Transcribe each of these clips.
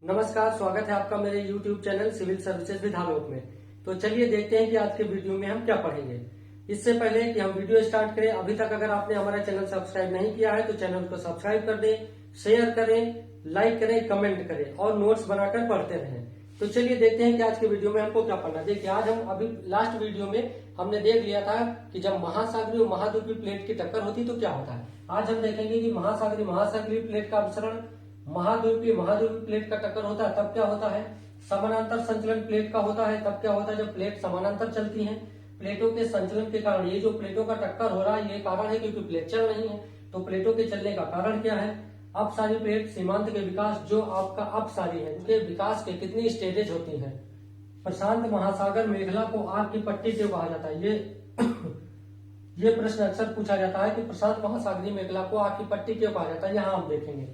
नमस्कार, स्वागत है आपका मेरे YouTube channel civil services with Alok में। तो चलिए देखते हैं कि आज के वीडियो में हम क्या पढ़ेंगे। इससे पहले कि हम वीडियो स्टार्ट करें, अभी तक अगर आपने हमारा चैनल सब्सक्राइब नहीं किया है तो चैनल को सब्सक्राइब कर दें, शेयर करें, लाइक करें, कमेंट करें और नोट्स बनाकर पढ़ते रहें। तो चलिए देखते हैं कि आज के वीडियो में हमको क्या पढ़ना है। देखिए, आज हम अभी लास्ट वीडियो में हमने देख लिया था कि जब महासागरीय और महाद्वीपीय प्लेट की टक्कर होती तो क्या होता है। आज हम देखेंगे कि महासागरीय प्लेट का अपसरण, महाद्वीपीय प्लेट का टक्कर होता है तब क्या होता है, समानांतर संचलन प्लेट का होता है तब क्या होता है जब प्लेट समानांतर चलती हैं। प्लेटों के संचलन के कारण, ये जो प्लेटों का टक्कर हो रहा है ये कारण है क्योंकि प्लेट चल रही है। तो प्लेटों के चलने का कारण क्या है, अपसारी प्लेट सीमांत के विकास, जो आपका अपसारी है उनके विकास के कितनी स्टेजेज होती हैं। प्रशांत महासागर मेखला को आग की पट्टी क्यों कहा जाता है, ये प्रश्न अक्सर पूछा जाता है कि प्रशांत महासागरीय मेखला को आग की पट्टी क्यों कहा जाता है, यहाँ हम देखेंगे।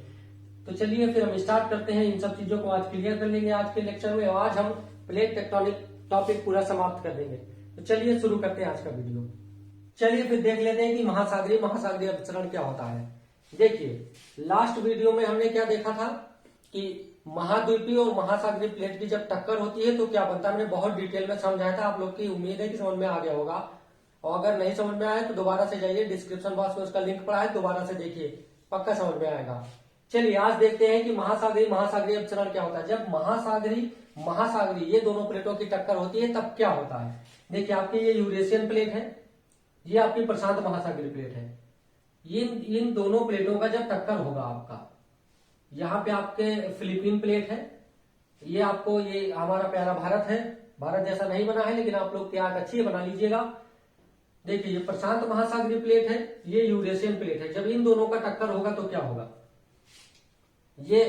तो चलिए फिर हम स्टार्ट करते हैं, इन सब चीजों को आज क्लियर कर लेंगे आज के लेक्चर में। आज हम प्लेट टेक्टोनिक टॉपिक पूरा समाप्त कर देंगे। तो चलिए शुरू करते हैं आज का वीडियो। चलिए फिर देख लेते हैं कि महासागरीय अपसरण क्या होता है। देखिए, लास्ट वीडियो में हमने क्या देखा था कि महाद्वीपीय और महासागरीय प्लेट की जब टक्कर होती है तो क्या बनता है, हमने बहुत डिटेल में समझाया था। आप लोग की उम्मीद है कि समझ में आ गया होगा, और अगर नहीं समझ में आया तो दोबारा से जाइए, डिस्क्रिप्शन बॉक्स में उसका लिंक पड़ा है, दोबारा से देखिए, पक्का समझ में आएगा। चलिए आज देखते हैं कि महासागरीय अपसरण क्या होता है। जब महासागरीय ये दोनों प्लेटों की टक्कर होती है तब क्या होता है। देखिए, आपकी ये यूरेशियन प्लेट है, ये आपकी प्रशांत महासागरीय प्लेट है। इन दोनों प्लेटों का जब टक्कर होगा, आपका यहाँ पे आपके फिलीपीन प्लेट है, ये आपको, ये हमारा प्यारा भारत है। भारत जैसा नहीं बना है लेकिन आप लोग की आंख अच्छी है, बना लीजिएगा। देखिए, ये प्रशांत महासागरीय प्लेट है, ये यूरेशियन प्लेट है। जब इन दोनों का टक्कर होगा तो क्या होगा, ये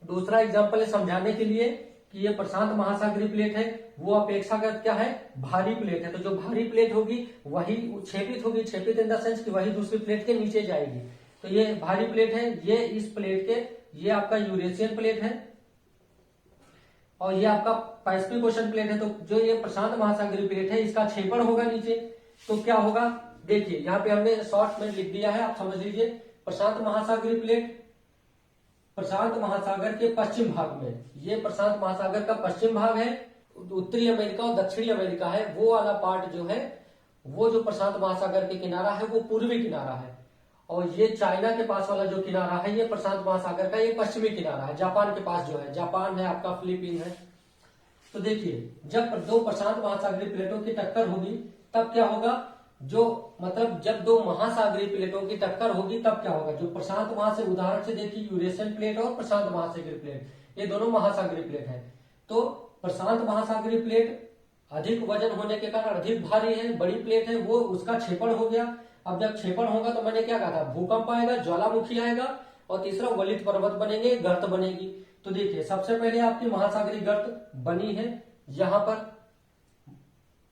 दूसरा एग्जांपल है समझाने के लिए कि ये प्रशांत महासागरीय प्लेट है, वो अपेक्षाकृत क्या है, भारी प्लेट है। तो जो भारी प्लेट होगी वही क्षेपित होगी, क्षेपित इन द सेंस कि वही दूसरी प्लेट के नीचे जाएगी। तो ये भारी प्लेट है, ये इस प्लेट के, ये आपका यूरेशियन प्लेट है और ये आपका पैसिफिक ओशन प्लेट है। तो जो ये प्रशांत महासागरीय प्लेट है इसका क्षेपण होगा नीचे, तो क्या होगा। देखिए, यहाँ पे हमने शॉर्ट में लिख दिया है, आप समझ लीजिए। प्रशांत महासागरीय प्लेट प्रशांत महासागर के पश्चिम भाग में, ये प्रशांत महासागर का पश्चिम भाग है, उत्तरी अमेरिका और दक्षिणी अमेरिका है। वो वाला पार्ट जो है, वो जो प्रशांत महासागर के किनारा है वो पूर्वी किनारा है, और ये चाइना के पास वाला जो किनारा है ये प्रशांत महासागर का ये पश्चिमी किनारा है। जापान के पास जो है, जापान है आपका, फिलीपीन है। तो देखिए, जब दो प्रशांत महासागरीय प्लेटों की टक्कर होगी तब क्या होगा, जो मतलब जब दो महासागरीय प्लेटों की टक्कर होगी तब क्या होगा, जो प्रशांत महासागर, उदाहरण से देखिए यूरेशियन प्लेट और प्रशांत महासागरीय प्लेट, ये दोनों महासागरीय प्लेट है। तो प्रशांत महासागरीय प्लेट अधिक वजन होने के कारण अधिक भारी है, बड़ी प्लेट है, वो उसका क्षेपण हो गया। अब जब क्षेपण होगा तो मैंने क्या कहा था, भूकंप आएगा, ज्वालामुखी आएगा, और तीसरा वलित पर्वत बनेंगे, गर्त बनेगी। तो देखिए, सबसे पहले आपकी महासागरीय गर्त बनी है, यहाँ पर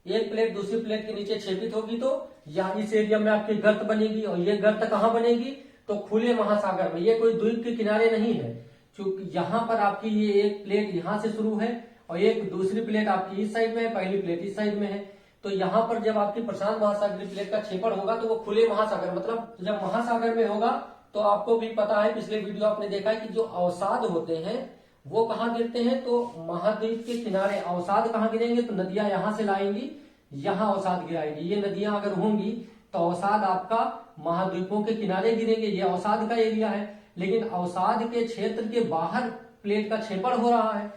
एक प्लेट दूसरी प्लेट के नीचे क्षेपित होगी तो यहाँ इस एरिया में आपकी गर्त बनेगी, और ये गर्त कहाँ बनेगी, तो खुले महासागर में। ये कोई द्वीप के किनारे नहीं है, क्योंकि यहाँ पर आपकी ये एक प्लेट यहाँ से शुरू है और एक दूसरी प्लेट आपकी इस साइड में है, पहली प्लेट इस साइड में है। तो यहाँ पर जब आपकी प्रशांत महासागरीय प्लेट का क्षेपण होगा तो वो खुले महासागर, मतलब जब महासागर में होगा तो आपको भी पता है, पिछले वीडियो आपने देखा है कि जो अवसाद होते हैं वो कहाँ गिरते हैं, तो महाद्वीप के किनारे। अवसाद कहाँ गिरेंगे, तो नदियां यहां से लाएंगी, यहाँ अवसाद गिराएंगी। ये नदियां अगर होंगी तो अवसाद आपका महाद्वीपों के किनारे गिरेंगे, ये अवसाद का एरिया है। लेकिन अवसाद के क्षेत्र के बाहर प्लेट का क्षेपण हो रहा है,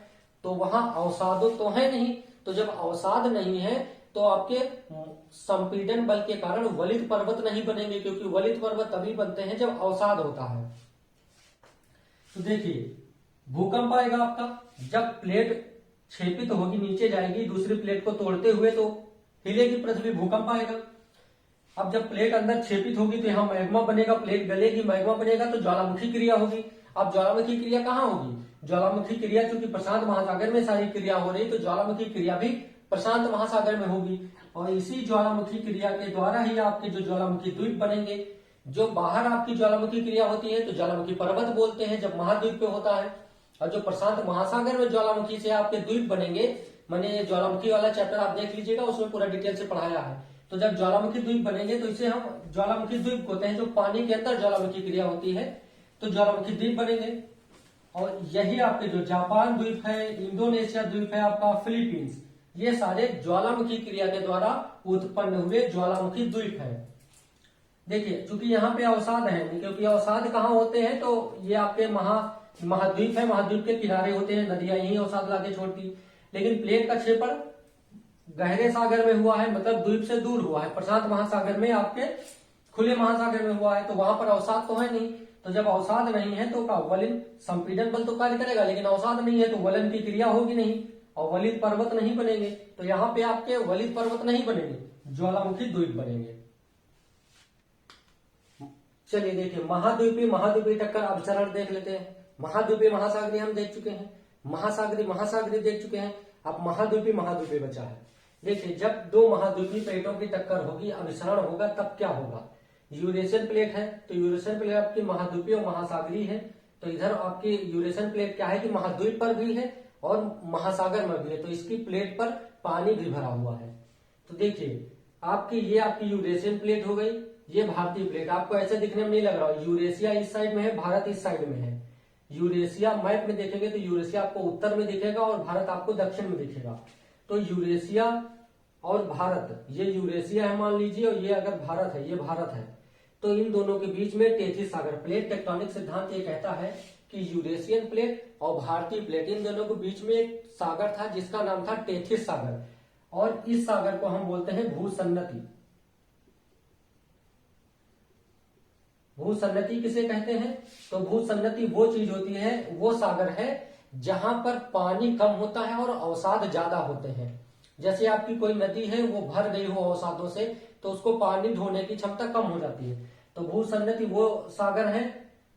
तो वहां अवसाद तो है नहीं। तो जब अवसाद नहीं है तो आपके संपीड़न बल के कारण वलित पर्वत नहीं बनेंगे, क्योंकि वलित पर्वत तभी बनते हैं जब अवसाद होता है। तो देखिए, भूकंप आएगा आपका, जब प्लेट क्षेपित होगी, नीचे जाएगी दूसरी प्लेट को तोड़ते हुए, तो हिलेगी पृथ्वी, भूकंप आएगा। अब जब प्लेट अंदर क्षेपित होगी तो यहाँ मैग्मा बनेगा, प्लेट गलेगी, मैग्मा बनेगा, तो ज्वालामुखी क्रिया होगी। अब ज्वालामुखी क्रिया कहाँ होगी, ज्वालामुखी क्रिया चूंकि प्रशांत महासागर में सारी क्रिया हो रही, तो ज्वालामुखी क्रिया भी प्रशांत महासागर में होगी, और इसी ज्वालामुखी क्रिया के द्वारा ही आपके जो ज्वालामुखी द्वीप बनेंगे। जो बाहर आपकी ज्वालामुखी क्रिया होती है तो ज्वालामुखी पर्वत बोलते हैं जब महाद्वीप पे होता है, और जो प्रशांत महासागर में ज्वालामुखी से आपके द्वीप बनेंगे, मैंने ज्वालामुखी वाला चैप्टर आप देख लीजिएगा, उसमें पूरा डिटेल से पढ़ाया है। तो जब ज्वालामुखी द्वीप बनेंगे तो इसे हम ज्वालामुखी द्वीप होते हैं, जो पानी के अंदर ज्वालामुखी क्रिया होती है, तो ज्वालामुखी द्वीप बनेंगे। और यही आपके जो जापान द्वीप है, इंडोनेशिया द्वीप है, आपका फिलीपींस, ये सारे ज्वालामुखी क्रिया के द्वारा उत्पन्न हुए ज्वालामुखी द्वीप है। देखिए चूंकि यहाँ पे अवसाद है, क्योंकि अवसाद कहाँ होते हैं, तो ये आपके महाद्वीप है, महाद्वीप के किनारे होते हैं, नदियां यही अवसाद लाके छोड़ती। लेकिन प्लेट का क्षेपण गहरे सागर में हुआ है, मतलब द्वीप से दूर हुआ है, प्रशांत महासागर में, आपके खुले महासागर में हुआ है, तो वहां पर अवसाद तो है नहीं। तो जब अवसाद नहीं है तो वलिन संपीड़न बल तो कार्य करेगा, लेकिन अवसाद नहीं है तो वलन की क्रिया होगी नहीं और वलित पर्वत नहीं बनेंगे। तो यहाँ पे आपके वलित पर्वत नहीं बनेंगे, ज्वालामुखी द्वीप बनेंगे। चलिए देखिए महाद्वीपीय टक्कर अभिसरण देख लेते हैं। महाद्वीपीय महासागरी हम देख चुके हैं, महासागरी देख चुके हैं, अब महाद्वीपीय बचा है। देखिए जब दो महाद्वीपीय प्लेटों की टक्कर होगी, अभिसरण होगा, तब क्या होगा। यूरेशियन प्लेट है तो यूरेशियन प्लेट आपकी महाद्वीपीय और महासागरी है, तो इधर आपकी यूरेशियन प्लेट क्या है कि महाद्वीप पर भी है और महासागर में भी है, तो इसकी प्लेट पर पानी भी भरा हुआ है। तो देखिए आपकी यूरेशियन प्लेट हो गई, ये भारतीय प्लेट। आपको ऐसे दिखने में नहीं लग रहा, यूरेशिया इस साइड में है, भारत इस साइड में है। यूरेशिया मैप में देखेंगे तो यूरेशिया आपको उत्तर में दिखेगा और भारत आपको दक्षिण में दिखेगा। तो यूरेशिया और भारत, ये यूरेशिया है मान लीजिए, और ये अगर भारत है, ये भारत है, तो इन दोनों के बीच में टेथिस सागर, प्लेट टेक्टोनिक सिद्धांत ये कहता है कि यूरेशियन प्लेट और भारतीय प्लेट, इन दोनों के बीच में एक सागर था जिसका नाम था टेथिस सागर, और इस सागर को हम बोलते हैं भूसन्नति। भूसन्नति किसे कहते हैं, तो भूसन्नति वो चीज होती है, वो सागर है जहां पर पानी कम होता है और अवसाद ज्यादा होते हैं। जैसे आपकी कोई नदी है, वो भर गई हो अवसादों से, तो उसको पानी ढोने की क्षमता कम हो जाती है। तो भूसन्नति वो सागर है,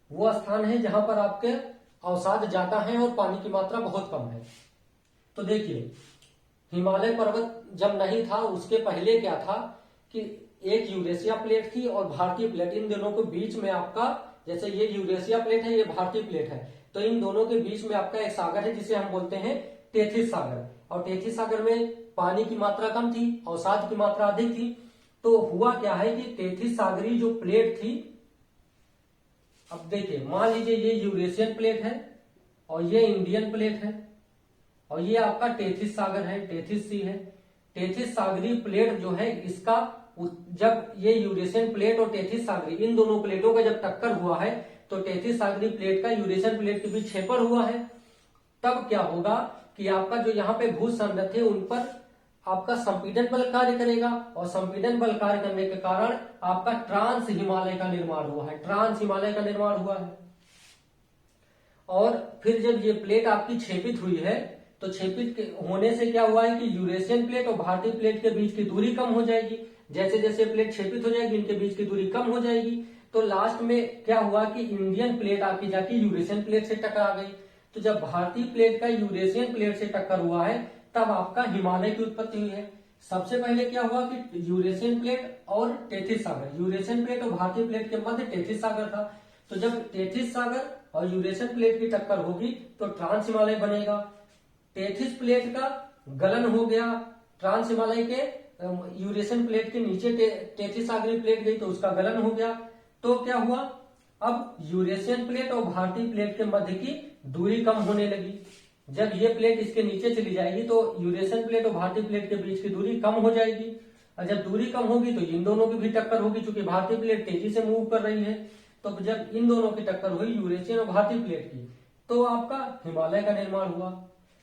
वो स्थान है जहां पर आपके अवसाद ज्यादा है और पानी की मात्रा बहुत कम है। तो देखिए हिमालय पर्वत जब नहीं था, उसके पहले क्या था कि एक यूरेशिया प्लेट थी और भारतीय प्लेट, इन दोनों के बीच में आपका, जैसे ये यूरेशिया प्लेट है, ये भारतीय प्लेट है, तो इन दोनों के बीच में आपका एक सागर है जिसे हम बोलते हैं टेथिस सागर। और टेथिस सागर में पानी की मात्रा कम थी, अवसाद की मात्रा अधिक थी। तो हुआ क्या है कि टेथिस सागरी जो प्लेट थी, अब देखिए मान लीजिए ये यूरेशियन प्लेट है और ये इंडियन प्लेट है और ये आपका टेथिस सागर है, टेथिस सी है। टेथिस सागरी प्लेट जो है, इसका जब ये यूरेशियन प्लेट और टेथिस सागरी, इन दोनों प्लेटों का जब टक्कर हुआ है, तो टेथिस सागरी प्लेट का यूरेशियन प्लेट के बीच क्षेपण हुआ है। तब क्या होगा कि आपका जो यहाँ पे भूसंरचना है, उन पर आपका संपीड़न बल कार्य करेगा और संपीड़न बल कार्य करने के कारण आपका ट्रांस हिमालय का निर्माण हुआ है, ट्रांस हिमालय का निर्माण हुआ है। और फिर जब ये प्लेट आपकी क्षेपित हुई है, तो क्षेपित होने से क्या हुआ है कि यूरेशियन प्लेट और भारतीय प्लेट के बीच की दूरी कम हो जाएगी। जैसे जैसे प्लेट क्षेपित हो जाएगी, इनके बीच की दूरी कम हो जाएगी। तो लास्ट में क्या हुआ कि इंडियन प्लेट आपकी जाके यूरेशियन प्लेट से टकरा गई। तो जब भारतीय प्लेट का यूरेशियन प्लेट से टक्कर हुआ है, तब आपका हिमालय की उत्पत्ति हुई है। सबसे पहले क्या हुआ कि यूरेशियन प्लेट और टेथिस सागर, यूरेशियन प्लेट और भारतीय प्लेट के मध्य टेथिस सागर था। तो जब टेथिस सागर और यूरेशियन प्लेट की टक्कर होगी तो ट्रांस हिमालय बनेगा। टेथिस प्लेट का गलन हो गया, ट्रांस हिमालय के यूरेशियन प्लेट के नीचे टेथिस सागरी प्लेट गई तो उसका गलन हो गया। तो क्या हुआ, अब यूरेशियन प्लेट और भारतीय प्लेट के मध्य की दूरी कम होने लगी। जब ये प्लेट इसके नीचे चली जाएगी तो यूरेशियन प्लेट और भारतीय प्लेट के बीच की दूरी कम हो जाएगी, और जब दूरी कम होगी तो इन दोनों की भी टक्कर होगी, क्योंकि भारतीय प्लेट तेजी से मूव कर रही है। तो जब इन दोनों की टक्कर हुई, यूरेशियन और भारतीय प्लेट की, तो आपका हिमालय का निर्माण हुआ।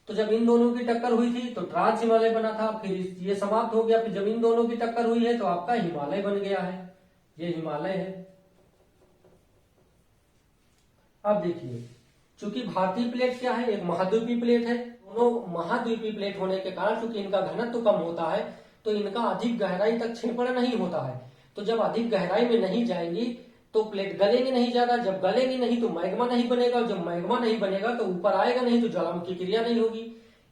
तो जब इन दोनों की टक्कर हुई थी तो ट्रांस हिमालय बना था, फिर ये समाप्त हो गया। फिर जब इन दोनों की टक्कर हुई है तो आपका हिमालय बन गया है, ये हिमालय है। अब देखिए, चूंकि भारतीय प्लेट क्या है, एक महाद्वीपीय प्लेट है। दोनों महाद्वीपीय प्लेट होने के कारण चूंकि इनका घनत्व कम होता है, तो इनका अधिक गहराई तक क्षेपण नहीं होता है। तो जब अधिक गहराई में नहीं जाएंगी तो प्लेट गलेंगे नहीं ज्यादा, जब गलेंगी नहीं तो मैग्मा नहीं बनेगा, और जब मैग्मा नहीं बनेगा तो ऊपर आएगा नहीं, तो ज्वालामुखी क्रिया नहीं होगी।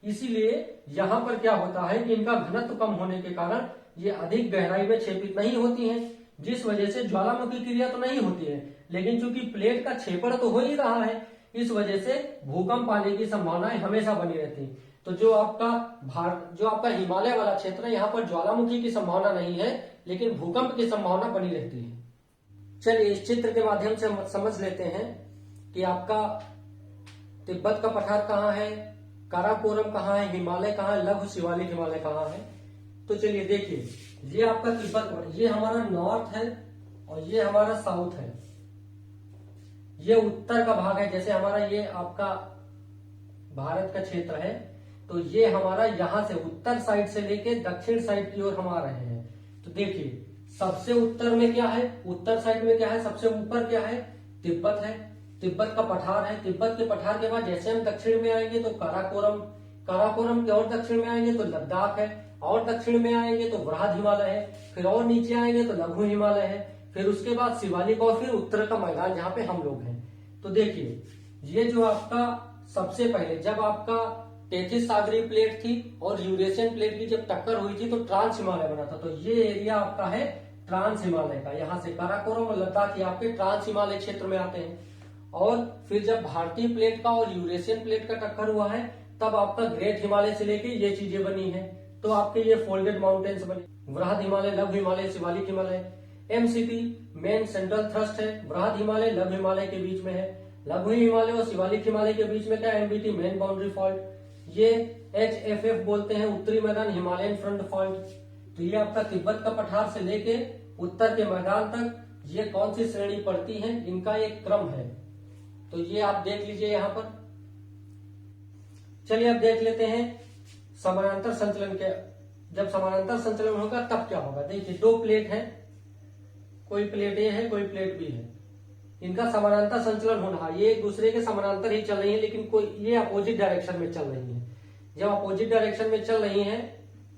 इसीलिए यहाँ पर क्या होता है कि इनका घनत्व कम होने के कारण ये अधिक गहराई में क्षेपित नहीं होती हैं, जिस वजह से ज्वालामुखी क्रिया तो नहीं होती है, लेकिन चूंकि प्लेट का क्षेपण तो हो ही रहा है, इस वजह से भूकंप आने की संभावनाएं हमेशा बनी रहती है। तो जो आपका हिमालय वाला क्षेत्र है, यहाँ पर ज्वालामुखी की संभावना नहीं है, लेकिन भूकंप की संभावना बनी रहती है। चलिए इस चित्र के माध्यम से हम समझ लेते हैं कि आपका तिब्बत का पठार कहाँ है, काराकोरम कहाँ है, हिमालय कहाँ है, लघु शिवालिक हिमालय कहाँ है। तो चलिए देखिए, ये आपका तिब्बत, ये हमारा नॉर्थ है और ये हमारा साउथ है। ये उत्तर का भाग है, जैसे हमारा ये आपका भारत का क्षेत्र है, तो ये हमारा यहां से उत्तर साइड से लेके दक्षिण साइड की ओर हम आ रहे हैं। तो देखिए, सबसे उत्तर में क्या है, उत्तर साइड में क्या है, सबसे ऊपर क्या है, तिब्बत है, तिब्बत का पठार है। तिब्बत के पठार के बाद जैसे हम दक्षिण में आएंगे तो काराकोरम, काराकोरम के और दक्षिण में आएंगे तो लद्दाख है, और दक्षिण में आएंगे तो वृहद हिमालय है, फिर और नीचे आएंगे तो लघु हिमालय है, फिर उसके बाद शिवालिक और फिर उत्तर का मैदान जहाँ पे हम लोग हैं। तो देखिए, ये जो आपका सबसे पहले जब आपका टेथिस सागरीय प्लेट थी और यूरेशियन प्लेट की जब टक्कर हुई थी तो ट्रांस हिमालय बना था। तो ये एरिया आपका है ट्रांस हिमालय का, यहाँ से काराकोरम और लद्दाख ये आपके ट्रांस हिमालय क्षेत्र में आते हैं। और फिर जब भारतीय प्लेट का और यूरेशियन प्लेट का टक्कर हुआ है तब आपका ग्रेट हिमालय से लेके ये चीजें बनी है। तो आपके ये फोल्डेड माउंटेन्स बने, वृहद हिमालय, लघु Himalaya, Shivalik Himalaya. MCP main central thrust है, वृहद हिमालय लघु हिमालय के बीच में है, लघु हिमालय और शिवालिक हिमालय के बीच में क्या, एमबीटी मेन बाउंड्री फॉल्ट। ये एचएफएफ बोलते हैं, उत्तरी मैदान हिमालयन फ्रंट फॉल्ट। तो ये आपका तिब्बत का पठार से लेके उत्तर के मैदान तक ये कौन सी श्रेणी पड़ती है, इनका एक क्रम है। तो ये आप देख लीजिए यहाँ पर। चलिए अब देख लेते हैं समानांतर संचलन के, जब समानांतर संचलन होगा तब क्या होगा। देखिए, दो प्लेट है, कोई प्लेट ए है, कोई प्लेट बी है, इनका समानांतर संचलन हो रहा है। ये एक दूसरे के समानांतर ही चल रही है, लेकिन कोई ये अपोजिट डायरेक्शन में चल रही है। जब अपोजिट डायरेक्शन में चल रही है,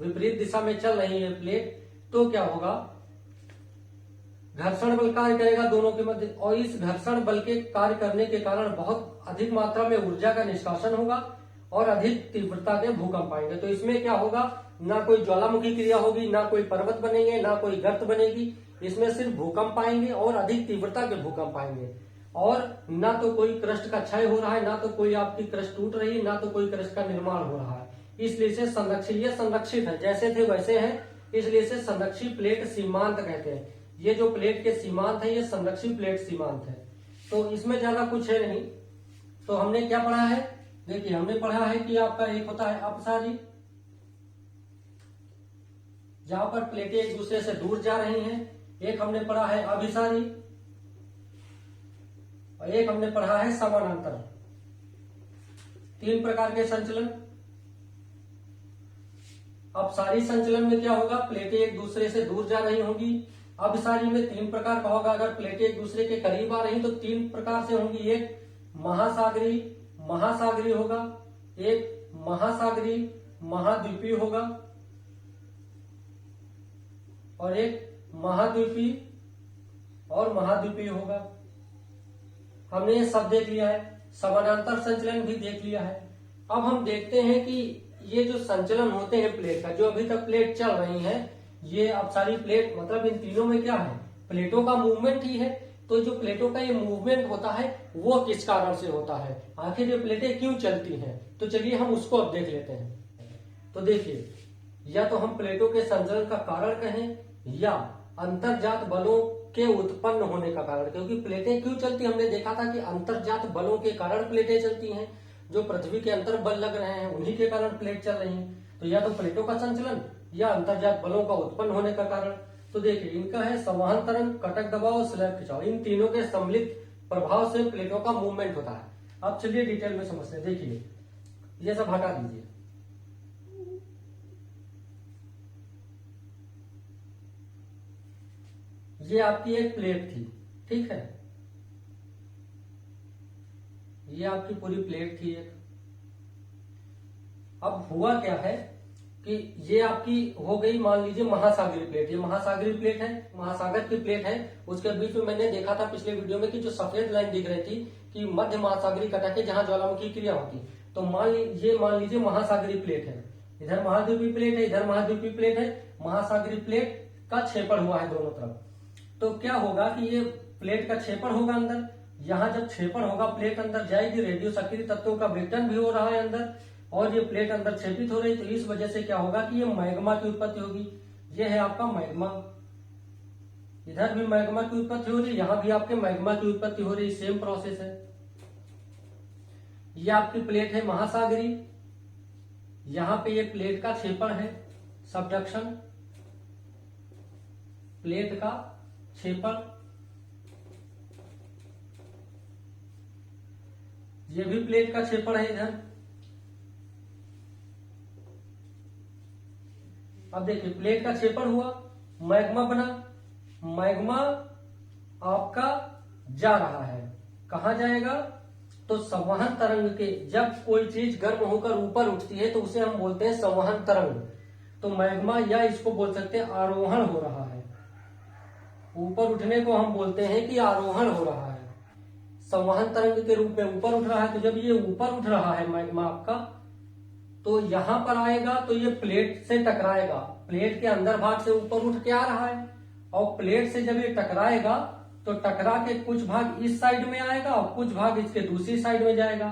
विपरीत दिशा में चल रही है प्लेट, तो क्या होगा, घर्षण बल कार्य करेगा दोनों के मध्य, और इस घर्षण बल के कार्य करने के कारण बहुत अधिक मात्रा में ऊर्जा का निष्कासन होगा और अधिक तीव्रता के भूकंप आएंगे। तो इसमें क्या होगा, ना कोई ज्वालामुखी क्रिया होगी, ना कोई पर्वत बनेंगे, ना कोई गर्त बनेगी, इसमें सिर्फ भूकंप आएंगे और अधिक तीव्रता के भूकंप आएंगे। और ना तो कोई क्रस्ट का क्षय हो रहा है, ना तो कोई आपकी क्रस्ट टूट रही है, ना तो कोई क्रस्ट का निर्माण हो रहा है। इसलिए से संरक्षित, ये संरक्षित है, जैसे थे वैसे हैं, इसलिए से संरक्षित प्लेट सीमांत कहते हैं। ये जो प्लेट के सीमांत है, ये संरक्षित प्लेट सीमांत है। तो इसमें ज्यादा कुछ है नहीं। तो हमने क्या पढ़ा है, देखिए हमने पढ़ा है कि आपका एक होता है अपसारी, जहां पर प्लेटें एक दूसरे से दूर जा रही हैं। एक हमने पढ़ा है अभिसारी और एक हमने पढ़ा है समानांतर। तीन प्रकार के संचलन। अपसारी संचलन में क्या होगा, प्लेटें एक दूसरे से दूर जा रही होंगी। अभिसारी में तीन प्रकार का होगा, अगर प्लेटें एक दूसरे के करीब आ रही तो तीन प्रकार से होंगी। एक महासागरी महासागरी होगा, एक महासागरी महाद्वीपीय होगा, और एक महाद्वीपीय और महाद्वीपीय होगा। हमने ये सब देख लिया है, समानांतर संचलन भी देख लिया है। अब हम देखते हैं कि ये जो संचलन होते हैं प्लेट का, जो अभी तक प्लेट चल रही हैं, ये अब सारी प्लेट, मतलब इन तीनों में क्या है, प्लेटों का मूवमेंट ही है। तो जो प्लेटों का ये मूवमेंट होता है वो किस कारण से होता है, आखिर ये प्लेटें क्यों चलती हैं, तो चलिए हम उसको अब देख लेते हैं। तो देखिए, या तो हम प्लेटों के संचलन का कारण कहें या अंतरजात बलों के उत्पन्न होने का कारण। क्योंकि प्लेटें क्यों चलती, हमने देखा था कि अंतरजात बलों के कारण प्लेटें चलती हैं, जो पृथ्वी के अंतर बल लग रहे हैं उन्हीं के कारण प्लेट चल रही हैं। तो या तो प्लेटों का संचलन या अंतरजात बलों का उत्पन्न होने का कारण। तो देखिए, इनका है संवहन तरंग, कटक दबाव और स्लैब खिंचाव। इन तीनों के सम्मिलित प्रभाव से प्लेटों का मूवमेंट होता है। अब चलिए डिटेल में समझते हैं। देखिए, ये सब हटा दीजिए। ये आपकी एक प्लेट थी, ठीक है, ये आपकी पूरी प्लेट थी एक। अब हुआ क्या है कि ये आपकी हो गई, मान लीजिए महासागरीय प्लेट। ये महासागरीय प्लेट है, महासागर की प्लेट है। उसके बीच में मैंने देखा था पिछले वीडियो में कि जो सफेद लाइन दिख रही थी कि मध्य महासागरीय कटक है, जहां ज्वालामुखी क्रिया होती। तो मान लीजिए महासागरीय प्लेट है, इधर महाद्वीपीय प्लेट है, इधर महाद्वीपीय प्लेट है। महासागरीय प्लेट का क्षेपण हुआ है दोनों तरफ। तो क्या होगा कि ये प्लेट का क्षेपण होगा अंदर, यहां जब क्षेपण होगा प्लेट अंदर जाएगी, रेडियो सक्रिय तत्वों का विघटन भी हो रहा है अंदर, और ये प्लेट अंदर क्षेपित हो रही। तो इस वजह से क्या होगा कि ये मैग्मा की उत्पत्ति होगी। ये है आपका मैग्मा, इधर भी मैग्मा की उत्पत्ति हो रही, यहां भी आपके मैग्मा की उत्पत्ति हो रही, सेम प्रोसेस है। ये आपकी प्लेट है महासागरी, यहां पे ये प्लेट का क्षेपण है, सबडक्शन, प्लेट का क्षेपण, ये भी प्लेट का क्षेपण है इधर। अब देखिए प्लेट का क्षेपण हुआ, मैग्मा बना, मैग्मा आपका जा रहा है, कहां जाएगा? तो संवहन तरंग के, जब कोई चीज गर्म होकर ऊपर उठती है तो उसे हम बोलते हैं संवहन तरंग। तो मैग्मा या इसको बोल सकते हैं आरोहण हो रहा है, ऊपर उठने को हम बोलते हैं कि आरोहण हो रहा है, संवहन तरंग के रूप में ऊपर उठ रहा है। तो जब ये ऊपर उठ रहा है मैग्मा आपका, तो यहां पर आएगा तो ये प्लेट से टकराएगा, प्लेट के अंदर भाग से ऊपर उठ के आ रहा है, और प्लेट से जब ये टकराएगा तो टकरा के कुछ भाग इस साइड में आएगा और कुछ भाग इसके दूसरी साइड में जाएगा।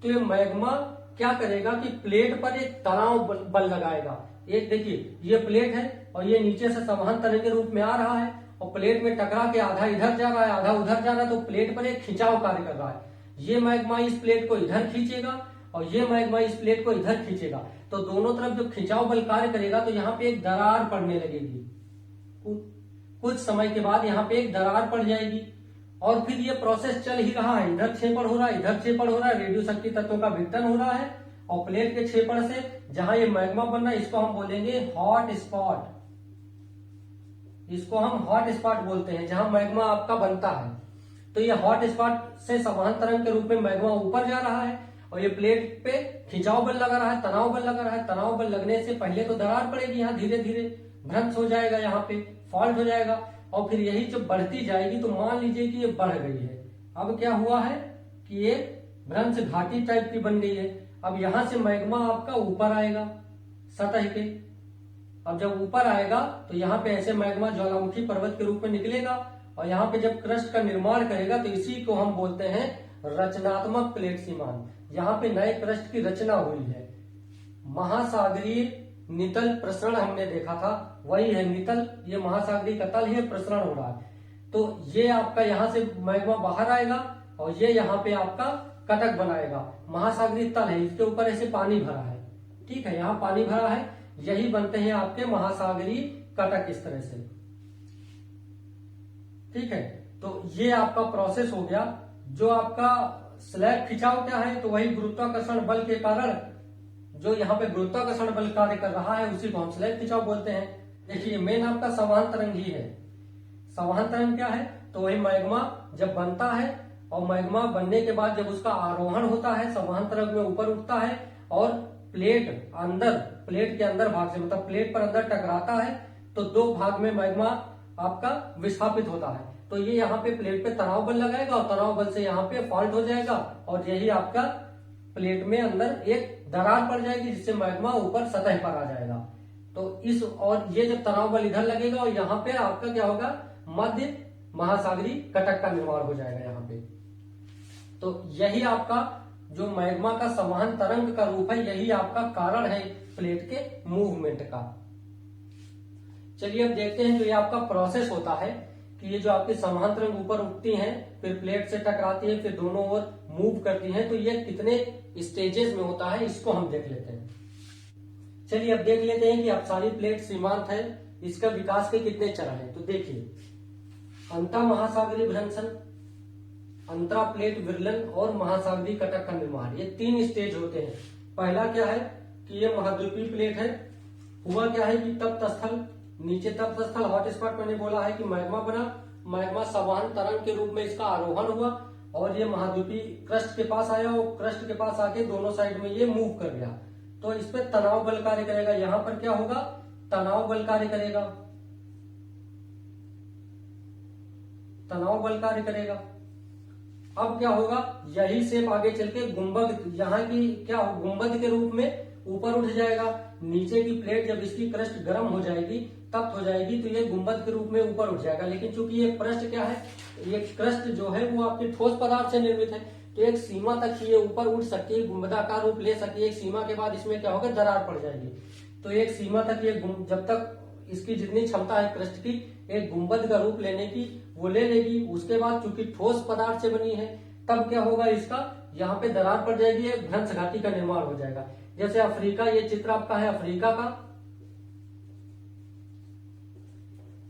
तो ये मैग्मा क्या करेगा कि प्लेट पर एक तनाव बल लगाएगा। एक देखिए ये प्लेट है और ये नीचे से संवहन तरंग के रूप में आ रहा है और प्लेट में टकरा के आधा इधर जा रहा है आधा उधर जा रहा है, तो प्लेट पर एक खिंचाव कार्य कर रहा है। ये मैग्मा इस प्लेट को इधर खींचेगा और ये मैग्मा इस प्लेट को इधर खींचेगा, तो दोनों तरफ जब खिंचाव बल कार्य करेगा तो यहाँ पे एक दरार पड़ने लगेगी। कुछ समय के बाद यहाँ पे एक दरार पड़ जाएगी और फिर ये प्रोसेस चल ही रहा है, इधर क्षेपण हो रहा है इधर क्षेपण हो रहा है, रेडियोशक्ति तत्वों का विघटन हो रहा है और प्लेट के क्षेपण से जहां ये मैग्मा बन रहा है इसको हम बोलेंगे हॉट स्पॉट, इसको हम हॉट स्पॉट बोलते हैं जहां मैग्मा आपका बनता है। तो ये हॉट स्पॉट से संवहन तरंग के रूप में मैग्मा ऊपर जा रहा है और ये प्लेट पे खिंचाव बल लगा रहा है, तनाव बल लगा रहा है। तनाव बल लगने से पहले तो दरार पड़ेगी, यहाँ धीरे धीरे भ्रंश हो जाएगा, यहाँ पे फॉल्ट हो जाएगा और फिर यही जब बढ़ती जाएगी तो मान लीजिए कि ये बढ़ गई है। अब क्या हुआ है कि ये भ्रंश घाटी टाइप की बन गई है। अब यहां से मैग्मा आपका ऊपर आएगा सतह के, अब जब ऊपर आएगा तो यहाँ पे ऐसे मैग्मा ज्वालामुखी पर्वत के रूप में निकलेगा और यहाँ पे जब क्रस्ट का निर्माण करेगा तो इसी को हम बोलते हैं रचनात्मक प्लेट सीमान। यहाँ पे नए क्रस्ट की रचना हुई है। महासागरीय नितल प्रसरण हमने देखा था, वही है नितल, ये महासागरीय का तल है, प्रसरण हो रहा है। तो ये आपका यहाँ से मैग्मा बाहर आएगा और ये यहाँ पे आपका कटक बनाएगा, महासागरीय तल है, इसके ऊपर ऐसे पानी भरा है, ठीक है, यहाँ पानी भरा है, यही बनते हैं आपके महासागरीय कटक इस तरह से, ठीक है। तो ये आपका प्रोसेस हो गया। जो आपका स्लैब खिंचाव क्या है, तो वही गुरुत्वाकर्षण बल के कारण जो यहाँ पे गुरुत्वाकर्षण बल कार्य कर रहा है उसी को हम स्लैब खिंचाव बोलते हैं। देखिए मेन आपका संवहन तरंग ही है। संवहन तरंग क्या है, तो वही मैग्मा जब बनता है और मैग्मा बनने के बाद जब उसका आरोहण होता है संवहन तरंग में ऊपर उठता है और प्लेट के अंदर भाग से मतलब प्लेट पर अंदर टकराता है तो दो भाग में मैग्मा आपका विस्थापित होता है। तो ये यहाँ पे प्लेट पे तनाव बल लगाएगा और तनाव बल से यहाँ पे फॉल्ट हो जाएगा और यही आपका प्लेट में अंदर एक दरार पड़ जाएगी जिससे मैग्मा ऊपर सतह पर आ जाएगा। तो इस और ये जब तनाव बल इधर लगेगा और यहाँ पे आपका क्या होगा, मध्य महासागरीय कटक का निर्माण हो जाएगा यहाँ पे। तो यही आपका जो मैग्मा का संवहन तरंग का रूप है, यही आपका कारण है प्लेट के मूवमेंट का। चलिए अब देखते हैं जो ये आपका प्रोसेस होता है कि ये जो आपकी संवहन तरंग ऊपर उठती हैं फिर प्लेट से टकराती है फिर दोनों ओर मूव करती हैं, तो ये कितने स्टेजेस में होता है इसको हम देख लेते हैं। चलिए अब देख लेते हैं कि अपसारी प्लेट सीमांत है, इसका विकास के कितने चरण है। तो देखिए अंतर महासागरीय भ्रंशन, अंतरा प्लेट विरलन और महासागरीय कटक का निर्माण, ये 3 स्टेज होते हैं। पहला क्या है कि ये महाद्वीपीय प्लेट है। हुआ क्या है कि तप्त स्थल, नीचे तप्त स्थल हॉट स्पॉट मैंने बोला है कि मैग्मा बना, मैग्मा संवहन तरंग के रूप में इसका आरोहण हुआ और ये महाद्वीपीय क्रस्ट के पास आया और क्रस्ट के पास आके दोनों साइड में ये मूव कर गया। तो इस पे तनाव बल कार्य करेगा, यहां पर क्या होगा, तनाव बल कार्य करेगा, तनाव बल कार्य करेगा। अब क्या होगा, यही शेप आगे चल के गुंबद, यहाँ की क्या गुंबद के रूप में ऊपर उठ जाएगा। नीचे की प्लेट जब इसकी क्रस्ट गर्म हो जाएगी तप्त हो जाएगी तो ये गुंबद के रूप में ऊपर उठ जाएगा। लेकिन चूंकि ये क्रस्ट क्या है, ये क्रस्ट जो है वो आपके ठोस पदार्थ से निर्मित है तो एक सीमा तक ही ये ऊपर उठ सकती है, गुंबदाकार रूप ले सकती है। एक सीमा के बाद इसमें क्या होगा, दरार पड़ जाएगी। तो एक सीमा तक ये जब तक इसकी जितनी क्षमता है क्रस्ट की एक गुंबद का रूप लेने की वो ले लेगी। उसके बाद चूंकि ठोस पदार्थ से बनी है तब क्या होगा, इसका यहाँ पे दरार पड़ जाएगी, एक भ्रंश घाटी का निर्माण हो जाएगा। जैसे अफ्रीका, ये चित्र आपका है अफ्रीका का,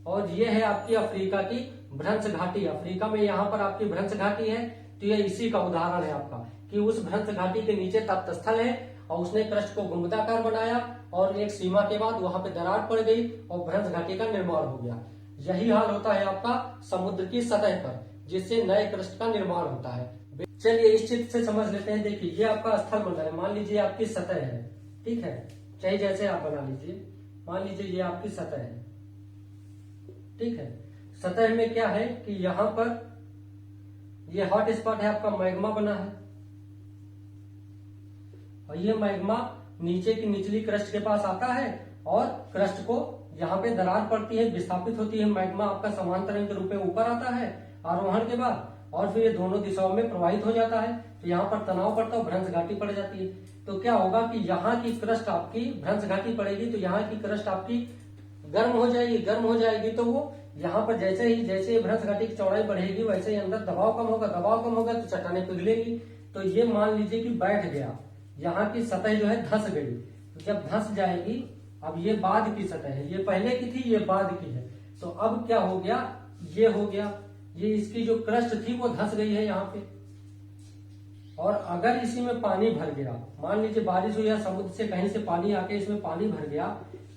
और ये है आपकी अफ्रीका की भ्रंश घाटी। अफ्रीका में यहाँ पर आपकी भ्रंश घाटी है, तो ये इसी का उदाहरण है आपका कि उस भ्रंश घाटी के नीचे तप्त स्थल है और उसने क्रस्ट को गुंबदाकार बनाया और एक सीमा के बाद वहां पे दरार पड़ गई और भ्रंश घाटी का निर्माण हो गया। यही हाल होता है आपका समुद्र की सतह पर, जिससे नए क्रस्ट का निर्माण होता है। चलिए इस चित्र से समझ लेते हैं। देखिए ये आपका स्थल मंडल है, मान लीजिए आपकी सतह है, ठीक है, चाहे जैसे आप बना लीजिए, मान लीजिए ये आपकी सतह है, ठीक है। सतह में क्या है कि यहाँ पर ये हॉट स्पॉट है, आपका मैग्मा बना है, और ये मैग्मा नीचे की निचली क्रस्ट के पास आता है और क्रस्ट को यहाँ पे दरार पड़ती है, विस्थापित होती है। मैग्मा आपका समांतरण के रूप में ऊपर आता है आरोहण के बाद, और फिर ये दोनों दिशाओं में प्रवाहित हो जाता है। तो यहाँ पर तनाव पड़ता है, भ्रंश घाटी पड़ जाती है। तो क्या होगा कि यहाँ की क्रस्ट आपकी भ्रंश घाटी पड़ेगी, तो यहाँ की क्रस्ट आपकी गर्म हो जाएगी। गर्म हो जाएगी तो वो यहाँ पर जैसे भ्रंश घाटी की चौड़ाई बढ़ेगी, वैसे ही अंदर दबाव कम होगा, दबाव कम होगा तो चट्टानें पिघलेगी। तो ये मान लीजिए कि बैठ गया, यहाँ की सतह जो है धंस गई। तो जब धंस जाएगी, अब ये बाद की सतह है, ये पहले की थी, ये बाद की है। तो अब क्या हो गया, ये हो गया, ये इसकी जो क्रस्ट थी वो धंस गई है यहाँ पे। और अगर इसी में पानी भर गया, मान लीजिए बारिश हुई या समुद्र से कहीं से पानी आके इसमें पानी भर गया,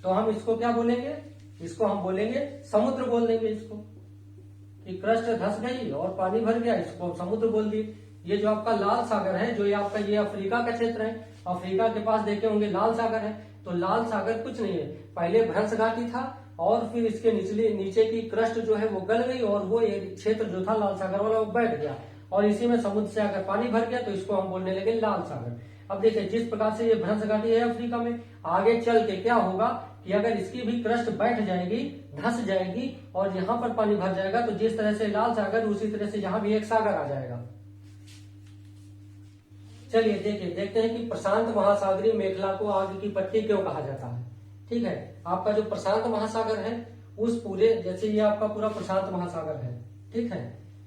तो हम इसको क्या बोलेंगे, इसको हम बोलेंगे समुद्र बोल देंगे इसको, कि क्रस्ट धंस गई और पानी भर गया, इसको समुद्र बोल दिए। ये जो आपका लाल सागर है, जो ये आपका ये अफ्रीका का क्षेत्र है, अफ्रीका के पास देखे होंगे लाल सागर है। तो लाल सागर कुछ नहीं है, पहले भ्रंश घाटी था और फिर इसके नीचे की क्रस्ट जो है वो गल गई और वो क्षेत्र जो था लाल सागर वाला वो बैठ गया, और इसी में समुद्र से अगर पानी भर गया तो इसको हम बोलने लगे लाल सागर। अब देखिए जिस प्रकार से ये भ्रंश घाटी है अफ्रीका में, आगे चल के क्या होगा कि अगर इसकी भी क्रस्ट बैठ जाएगी, धंस जाएगी और यहाँ पर पानी भर जाएगा, तो जिस तरह से लाल सागर उसी तरह से यहाँ भी एक सागर आ जाएगा। चलिए देखते हैं कि प्रशांत महासागरीय मेखला को आग की पट्टी क्यों कहा जाता है। ठीक है, आपका जो प्रशांत महासागर है उस पूरे, जैसे ये आपका पूरा प्रशांत महासागर है, ठीक है,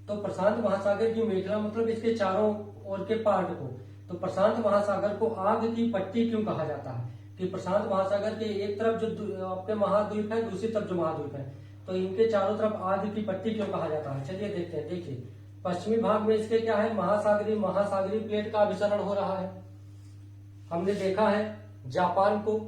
तो प्रशांत महासागर की मेखला मतलब इसके चारों ओर के पार्ट को, तो प्रशांत महासागर को आग की पट्टी क्यों कहा जाता है कि प्रशांत महासागर के एक तरफ जो आपके महाद्वीप है, दूसरी तरफ जो महाद्वीप है, तो इनके चारों तरफ आग की पट्टी क्यों कहा जाता है। चलिए देखते हैं। देखिए पश्चिमी भाग में इसके क्या है, महासागरीय प्लेट का अभिसरण हो रहा है। हमने देखा है जापान को,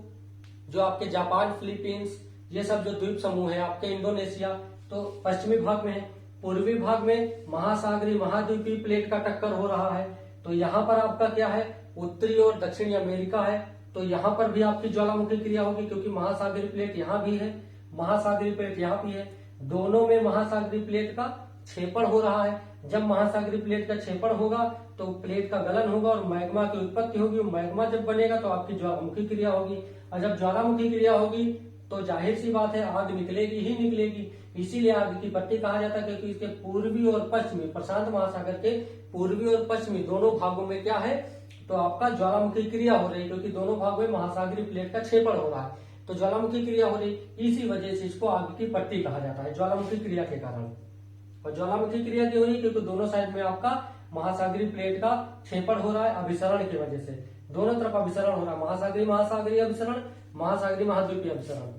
जो आपके जापान, फिलीपींस, ये सब जो द्वीप समूह है आपके, इंडोनेशिया, तो पश्चिमी भाग में है। पूर्वी भाग में महासागरीय महाद्वीपीय प्लेट का टक्कर हो रहा है। तो यहाँ पर आपका क्या है, उत्तरी और दक्षिणी अमेरिका है, तो यहाँ पर भी आपकी ज्वालामुखी क्रिया होगी, क्योंकि महासागरीय प्लेट यहाँ भी है, महासागरीय प्लेट यहाँ भी है, दोनों में महासागरीय प्लेट का क्षेपण हो रहा है। जब महासागरीय प्लेट का क्षेपण होगा तो प्लेट का गलन होगा और मैग्मा की उत्पत्ति होगी। मैग्मा जब बनेगा तो आपकी ज्वालामुखी क्रिया होगी, और जब ज्वालामुखी क्रिया होगी तो जाहिर सी बात है आग निकलेगी ही निकलेगी। इसीलिए आग की पट्टी कहा जाता है, क्योंकि इसके पूर्वी और पश्चिमी, प्रशांत महासागर के पूर्वी और पश्चिमी दोनों भागों में क्या है, तो आपका ज्वालामुखी क्रिया हो रही है, क्योंकि दोनों भागों में महासागरीय प्लेट का क्षेपण हो रहा है, तो ज्वालामुखी क्रिया हो रही, इसी वजह से इसको आग की पट्टी कहा जाता है, ज्वालामुखी क्रिया के कारण। और ज्वालामुखी क्रिया क्यों हो रही, क्योंकि दोनों साइड में आपका महासागरीय प्लेट का क्षेपण हो रहा है अभिसरण की वजह से, दोनों तरफ अभिसरण हो रहा है, महासागरीय अभिसरण, महासागरीय महाद्वीपीय अभिसरण।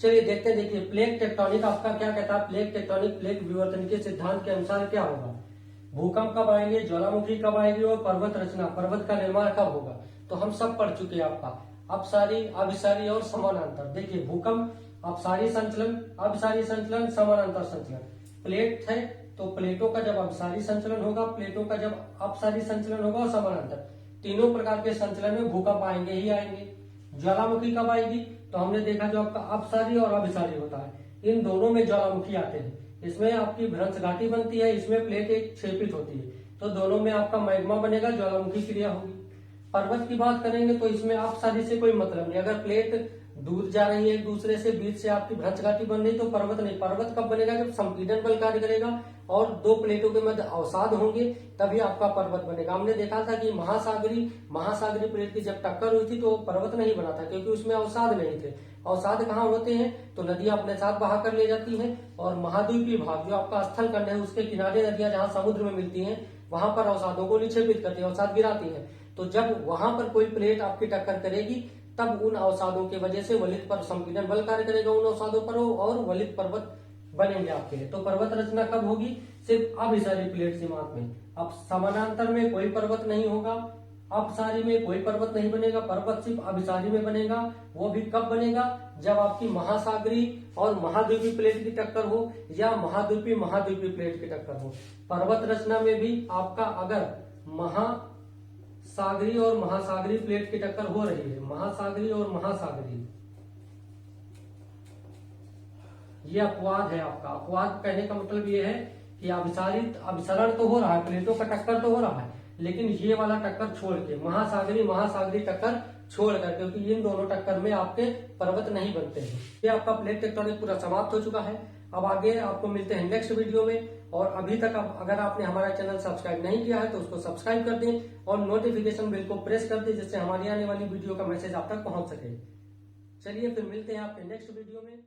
चलिए देखते हैं। देखिए प्लेट टेक्टोनिक आपका क्या कहता है, प्लेट टेक्टोनिक, प्लेट विवर्तन के सिद्धांत के अनुसार क्या होगा, भूकंप कब आएंगे, ज्वालामुखी कब आएगी और पर्वत रचना, पर्वत का निर्माण कब होगा, तो हम सब पढ़ चुके हैं आपका, अपसारी, अभिसारी और समानांतर। देखिए भूकंप, अपसारी संचलन, अभिसारी संचलन, समानांतर संचलन। प्लेट है तो प्लेटों का जब अपसारी संचलन होगा, प्लेटों का जब अपसारी संचलन होगा और समानांतर, तीनों प्रकार के संचलन में भूकंप आएंगे ही आएंगे। ज्वालामुखी कब आएगी, तो हमने देखा जो आपका अपसारी और अभिसारी होता है, इन दोनों में ज्वालामुखी आते हैं। इसमें आपकी भ्रंश घाटी बनती है, इसमें प्लेट एक क्षेपित होती है, तो दोनों में आपका मैग्मा बनेगा, ज्वालामुखी क्रिया होगी। पर्वत की बात करेंगे तो इसमें अपसारी से कोई मतलब नहीं, अगर प्लेट दूर जा रही है एक दूसरे से, बीच से आपकी भ्रंश घाटी बन रही तो पर्वत नहीं। पर्वत कब बनेगा, जब संपीड़न बल कार्य करेगा और दो प्लेटों के मध्य अवसाद होंगे, तभी आपका पर्वत बनेगा। हमने देखा था कि महासागरीय प्लेट की जब टक्कर हुई थी तो पर्वत नहीं बना था, क्योंकि उसमें अवसाद नहीं थे। अवसाद कहाँ होते हैं, तो नदियां अपने साथ बहा कर ले जाती हैं, और महाद्वीपीय भाग जो आपका स्थल खंड है उसके किनारे नदियां जहाँ समुद्र में मिलती हैं वहां पर अवसादों को निक्षेपित करती है, अवसाद गिराती है। तो जब वहां पर कोई प्लेट आपकी टक्कर करेगी तब उन अवसादों की वजह से वलित पर संपीड़न बल कार्य करेगा उन अवसादों पर और वलित पर्वत बनेंगे आपके लिए। तो पर्वत रचना कब होगी? सिर्फ अभिसारी प्लेट सीमांत में। अब समानांतर में कोई पर्वत नहीं होगा, अपसारी में कोई पर्वत नहीं बनेगा, पर्वत सिर्फ अभिसारी में बनेगा। वो भी कब बनेगा? जब आपकी महासागरी और महाद्वीपीय प्लेट की टक्कर हो या महाद्वीपीय प्लेट की टक्कर हो। पर्वत रचना में भी आपका अगर महासागरी और महासागरी प्लेट की टक्कर हो रही है, महासागरी और महासागरी, ये अपवाद है आपका। अपवाद कहने का मतलब ये है कि अभिसरण तो हो रहा है, प्लेटों का टक्कर तो हो रहा है, लेकिन ये वाला टक्कर छोड़ के महासागरी टक्कर छोड़ कर, क्योंकि इन दोनों टक्कर में आपके पर्वत नहीं बनते हैं। ये आपका प्लेट टेक्टोनिक पूरा समाप्त हो चुका है। अब आगे आपको मिलते हैं नेक्स्ट वीडियो में। और अभी तक अगर आपने हमारा चैनल सब्सक्राइब नहीं किया है तो उसको सब्सक्राइब कर दें और नोटिफिकेशन बेल को प्रेस कर दें, जिससे हमारी आने वाली वीडियो का मैसेज आप तक पहुंच सके। चलिए फिर मिलते हैं आपके नेक्स्ट वीडियो में।